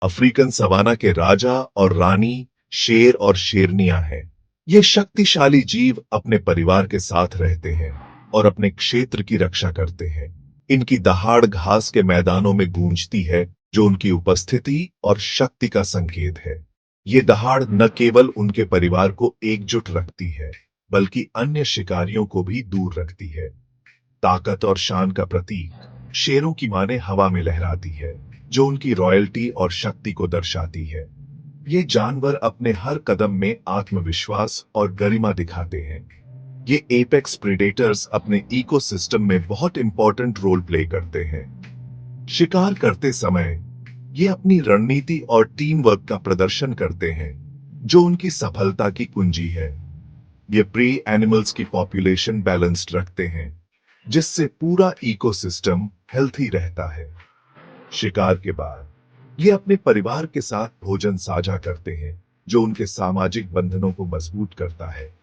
African savanna के राजा और रानी शेर और शेरनियां हैं। ये शक्तिशाली जीव अपने परिवार के साथ रहते हैं और अपने क्षेत्र की रक्षा करते हैं। इनकी दहाड़ घास के मैदानों में गूंजती है, जो उनकी उपस्थिति और शक्ति का संकेत है। ये दहाड़ न केवल उनके परिवार को एकजुट रखती है, बल्कि अन्य शिकारियों को भी दूर रखती है। ताकत और शान का प्रतीक शेरों की माने हवा में लहराती है, जो उनकी रॉयल्टी और शक्ति को दर्शाती है। ये जानवर अपने हर कदम में आत्मविश्वास और गरिमा दिखाते हैं। ये एपेक्स प्रेडेटर्स अपने इकोसिस्टम में बहुत इंपॉर्टेंट रोल प्ले करते हैं। शिकार करते समय ये अपनी रणनीति और टीम वर्क का प्रदर्शन करते हैं, जो उनकी सफलता की कुंजी है। ये प्रे एनिमल्स की पॉपुलेशन बैलेंस्ड रखते हैं, जिससे पूरा इकोसिस्टम हेल्थी रहता है। शिकार के बाद ये अपने परिवार के साथ भोजन साझा करते हैं, जो उनके सामाजिक बंधनों को मजबूत करता है।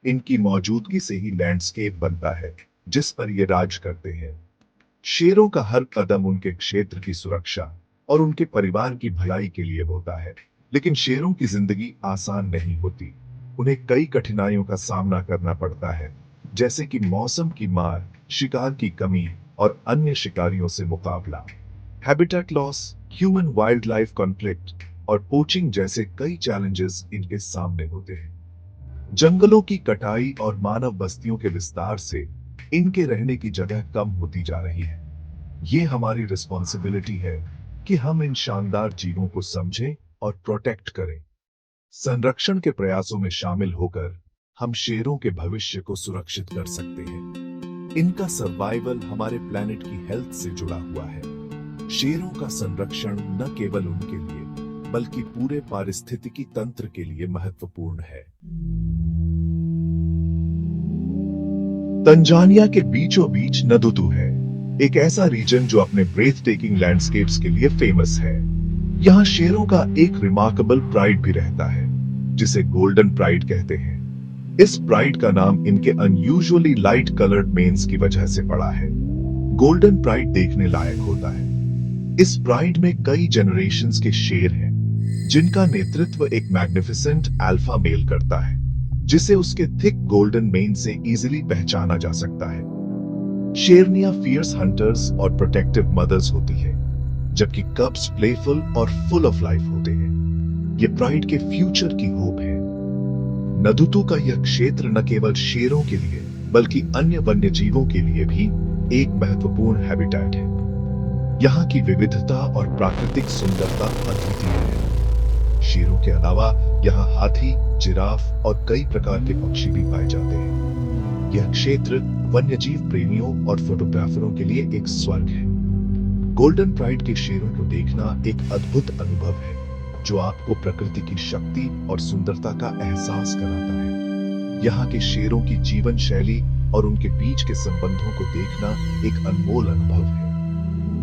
इनकी मौजूदगी से ही लैंडस्केप बनता है, जिस पर ये राज करते हैं। शेरों का हर कदम उनके क्षेत्र की सुरक्षा और उनके परिवार की भलाई के लिए होता है। लेकिन शेरों की जिंदगी आसान नहीं होती। उन्हें कई कठिनाइयों का सामना करना पड़ता है, जैसे कि मौसम की मार, शिकार की कमी और अन्य शिकारियों से मुकाबला। Habitat loss, human wild life conflict और पोचिंग जैसे कई चैलेंजेस इनके सामने होते हैं। जंगलों की कटाई और मानव बस्तियों के विस्तार से इनके रहने की जगह कम होती जा रही है। ये हमारी रिस्पॉन्सिबिलिटी है कि हम इन शानदार जीवों को समझें और प्रोटेक्ट करें। संरक्षण के प्रयासों में शामिल होकर हम शेरों के भविष्य को सुरक्षित कर सकते हैं। इनका सर्वाइवल हमारे प्लेनेट की हेल्थ से जुड़ा हुआ है। शेरों का संरक्षण न केवल उनके लिए, बल्कि पूरे पारिस्थितिकी तंत्र के लिए महत्वपूर्ण है। तंजानिया के बीचों बीच नदुतु है, एक ऐसा रीजन जो अपने ब्रेथ टेकिंग लैंडस्केप्स के लिए फेमस है। यहाँ शेरों का एक रिमार्केबल प्राइड भी रहता है, जिसे गोल्डन प्राइड कहते हैं। इस प्राइड का नाम इनके अनयूजुअली लाइट कलर्ड मेन्स की वजह से पड़ा है। गोल्डन प्राइड देखने लायक होता है। इस प्राइड में कई जनरेशंस के शेर हैं, जिनका नेतृत्व एक मैग्निफिसेंट अल्फा मेल करता है, जिसे उसके थिक गोल्डन मेन से इजीली पहचाना जा सकता है। शेरनियां फियर्स हंटर्स और प्रोटेक्टिव मदर्स होती है, जबकि कब्स प्लेफुल और फुल ऑफ लाइफ होते हैं। ये प्राइड के फ्यूचर की होप है। नदुतु का यह क्षेत्र न केवल शेरों के लिए, बल्कि अन्य वन्य जीवों के लिए भी एक महत्वपूर्ण हैबिटेट है। यहाँ की विविधता और प्राकृतिक सुंदरता अद्वितीय है। शेरों के अलावा यहाँ हाथी, जिराफ और कई प्रकार के पक्षी भी पाए जाते हैं। यह क्षेत्र वन्यजीव प्रेमियों और फोटोग्राफरों के लिए एक स्वर्ग है। गोल्डन प्राइड के शेरों को देखना एक अद्भुत अनुभव है, जो आपको प्रकृति की शक्ति और सुंदरता का एहसास कराता है। यहाँ के शेरों की जीवन शैली और उनके बीच के संबंधों को देखना एक अनमोल अनुभव है।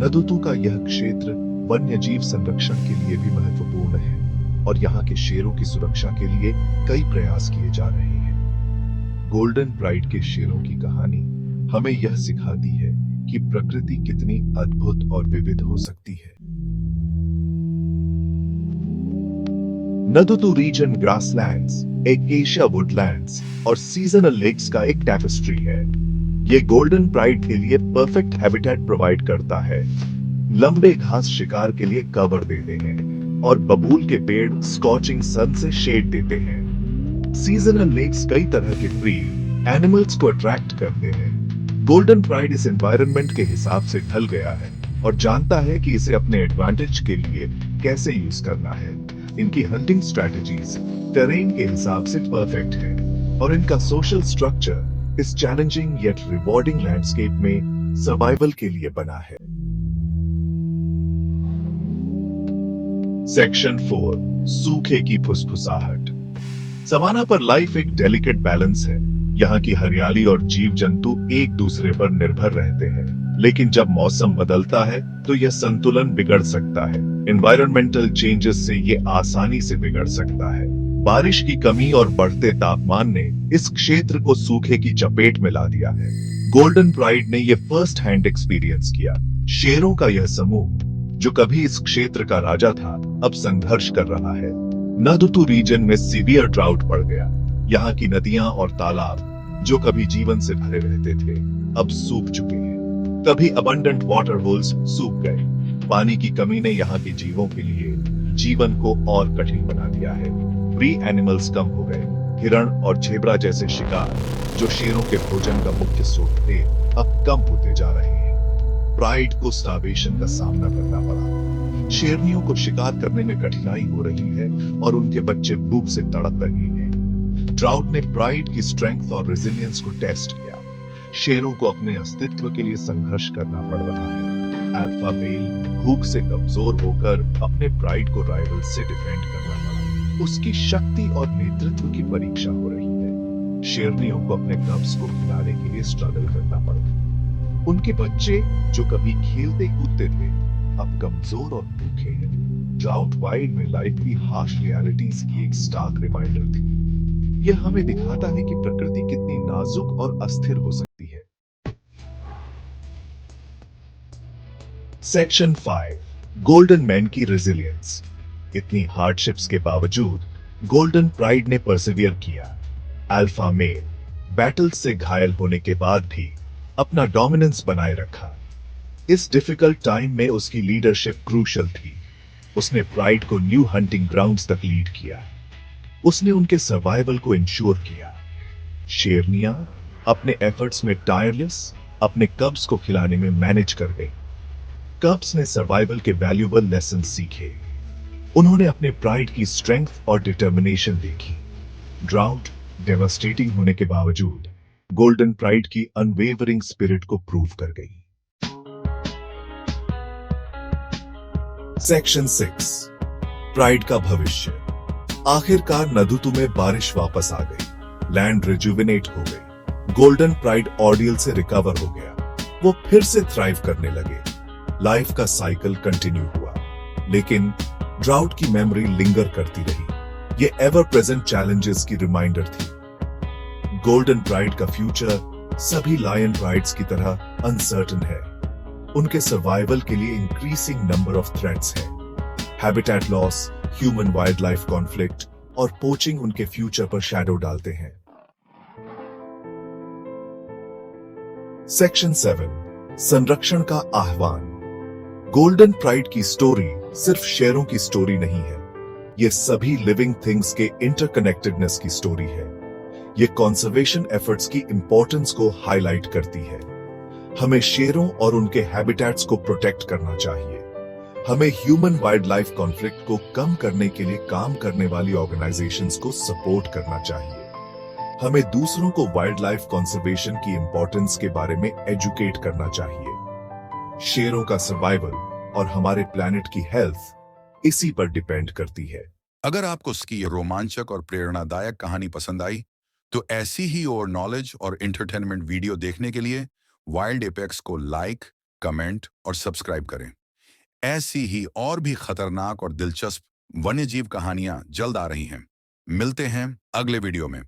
नदुतु का यह क्षेत्र वन्यजीव संरक्षण के लिए भी महत्वपूर्ण है, और यहाँ के शेरों की सुरक्षा के लिए कई प्रयास किए जा रहे हैं। गोल्डन प्राइड के शेरों की कहानी हमें यह सिखाती है कि प्रकृति कितनी अद्भुत और विविध हो सकती है। नदुतु रीजन ग्रासलैंड्स, एकेशिया वुडलैंड्स और सीजनल लेक्स का एक टैपेस्ट्री है। ये गोल्डन प्राइड के लिए परफेक्ट हैबिटेट प्रोवाइड करता है। लंबे घास शिकार के लिए कवर देते हैं और बबूल के पेड़ स्कॉचिंग सन से शेड देते हैं। सीजनल लेक्स कई तरह के ट्री एनिमल्स को अट्रैक्ट करते हैं। गोल्डन प्राइड इस एनवायरनमेंट के हिसाब से ढल गया है और जानता है कि इसे अपने एडवांटेज के लिए कैसे यूज करना है। इनकी हंटिंग स्ट्रेटजीज टेरेन के हिसाब से परफेक्ट है, और इनका सोशल स्ट्रक्चर इस चैलेंजिंग येट रिवॉर्डिंग लैंडस्केप में सर्वाइवल के लिए बना है। सेक्शन 4, सूखे की फुसफुसाहट। सवाना पर लाइफ एक डेलिकेट बैलेंस है। यहाँ की हरियाली और जीव जंतु एक दूसरे पर निर्भर रहते हैं, लेकिन जब मौसम बदलता है तो यह संतुलन बिगड़ सकता है। एनवायरमेंटल चेंजेस से ये आसानी से बिगड़ सकता है। बारिश की कमी और बढ़ते तापमान ने इस क्षेत्र को सूखे की चपेट में ला दिया है। गोल्डन प्राइड ने यह फर्स्ट हैंड एक्सपीरियंस किया। शेरों का यह समूह जो कभी इस क्षेत्र का राजा था, अब संघर्ष कर रहा है। नदुतु रीजन में सीवियर ड्राउट पड़ गया। यहाँ की नदियां और तालाब जो कभी जीवन से भरे रहते थे, अब सूख चुके हैं। कभी अबंडेंट वाटर होल्स सूख गए। पानी की कमी ने यहाँ के जीवों के लिए जीवन को और कठिन बना दिया है। प्री एनिमल्स कम हो गए। हिरण और झेब्रा जैसे शिकार जो शेरों के भोजन का मुख्य स्रोत थे, अब कम होते जा रहे हैं। प्राइड को स्टार्वेशन का सामना करना पड़ा। शेरनियों को शिकार करने में कठिनाई हो रही है और उनके बच्चे भूख से तड़प रहे हैं। ड्राउट ने प्राइड की स्ट्रेंथ और रेजिलियंस को टेस्ट किया। शेरों को अपने अस्तित्व के लिए संघर्ष करना पड़ रहा है। अल्फा मेल भूख से कमजोर होकर अपने प्राइड को राइवल से डिफेंड करना पड़ा। उसकी शक्ति और नेतृत्व की परीक्षा हो रही है। शेरनियों को अपने कब्ज को खिलाने के लिए स्ट्रगल करना पड़ा। उनके बच्चे जो कभी खेलते कूदते थे, अब कमजोर और भूखे हैं। ड्राउट वाइल्ड में लाइफ की हार्श रियलिटीज की एक स्टार्क रिमाइंडर थी। यह हमें दिखाता है कि प्रकृति कितनी नाजुक और अस्थिर हो सकती है। सेक्शन 5, गोल्डन मैन की रेजिलियंस। इतनी हार्डशिप्स के बावजूद गोल्डन प्राइड ने परसिवियर किया। अल्फा मेल बैटल से घायल होने के बाद भी अपना डोमिनेंस बनाए रखा। इस डिफिकल्ट टाइम में उसकी लीडरशिप क्रूशल थी। उसने प्राइड को न्यू हंटिंग ग्राउंड्स तक लीड किया। उसने उनके सर्वाइवल को इंश्योर किया। शेरनियां अपने एफर्ट्स में टायरलेस अपने कब्स को खिलाने में मैनेज कर गई। कब्स ने सर्वाइवल के वैल्यूएबल लेसन सीखे। उन्होंने अपने प्राइड की स्ट्रेंथ और डिटर्मिनेशन देखी। ड्राउट डेवास्टेटिंग होने के बावजूद गोल्डन प्राइड की अनवेवरिंग स्पिरिट को प्रूव कर गई। सेक्शन 6, प्राइड का भविष्य। आखिरकार नदुतु में बारिश वापस आ गई। लैंड रिजुविनेट हो गई। गोल्डन प्राइड ऑर्डियल से रिकवर हो गया। वो फिर से थ्राइव करने लगे। लाइफ का साइकिल कंटिन्यू हुआ, लेकिन ड्राउट की मेमोरी लिंगर करती रही। ये एवर प्रेजेंट चैलेंजेस की रिमाइंडर थी। गोल्डन प्राइड का फ्यूचर सभी लायन प्राइड्स की तरह अनसर्टन है। उनके सर्वाइवल के लिए इंक्रीजिंग नंबर ऑफ थ्रेट्स हैं। Habitat loss, human wild life conflict और पोचिंग उनके फ्यूचर पर शैडो डालते हैं। सेक्शन 7, संरक्षण का आह्वान। गोल्डन प्राइड की स्टोरी सिर्फ शेरों की स्टोरी नहीं है। ये सभी लिविंग थिंग्स के इंटरकनेक्टेडनेस की स्टोरी है। ये कंजर्वेशन एफर्ट्स की इंपॉर्टेंस को हाईलाइट करती है। हमें शेरों और उनके हैबिटेट्स को प्रोटेक्ट करना चाहिए। हमें ह्यूमन वाइल्ड लाइफ कॉन्फ्लिक्ट को कम करने के लिए काम करने वाली ऑर्गेनाइजेशंस को सपोर्ट करना चाहिए। हमें दूसरों को वाइल्ड लाइफ कंजर्वेशन की इंपॉर्टेंस के बारे में एजुकेट करना चाहिए। शेरों का सर्वाइवल और हमारे प्लैनेट की हेल्थ इसी पर डिपेंड करती है। अगर आपको इसकी ये रोमांचक और प्रेरणादायक कहानी पसंद आई, तो ऐसी ही और नॉलेज और एंटरटेनमेंट वीडियो देखने के लिए वाइल्ड एपेक्स को लाइक, कमेंट और सब्सक्राइब करें। ऐसी ही और भी खतरनाक और दिलचस्प वन्यजीव कहानियां जल्द आ रही हैं। मिलते हैं अगले वीडियो में।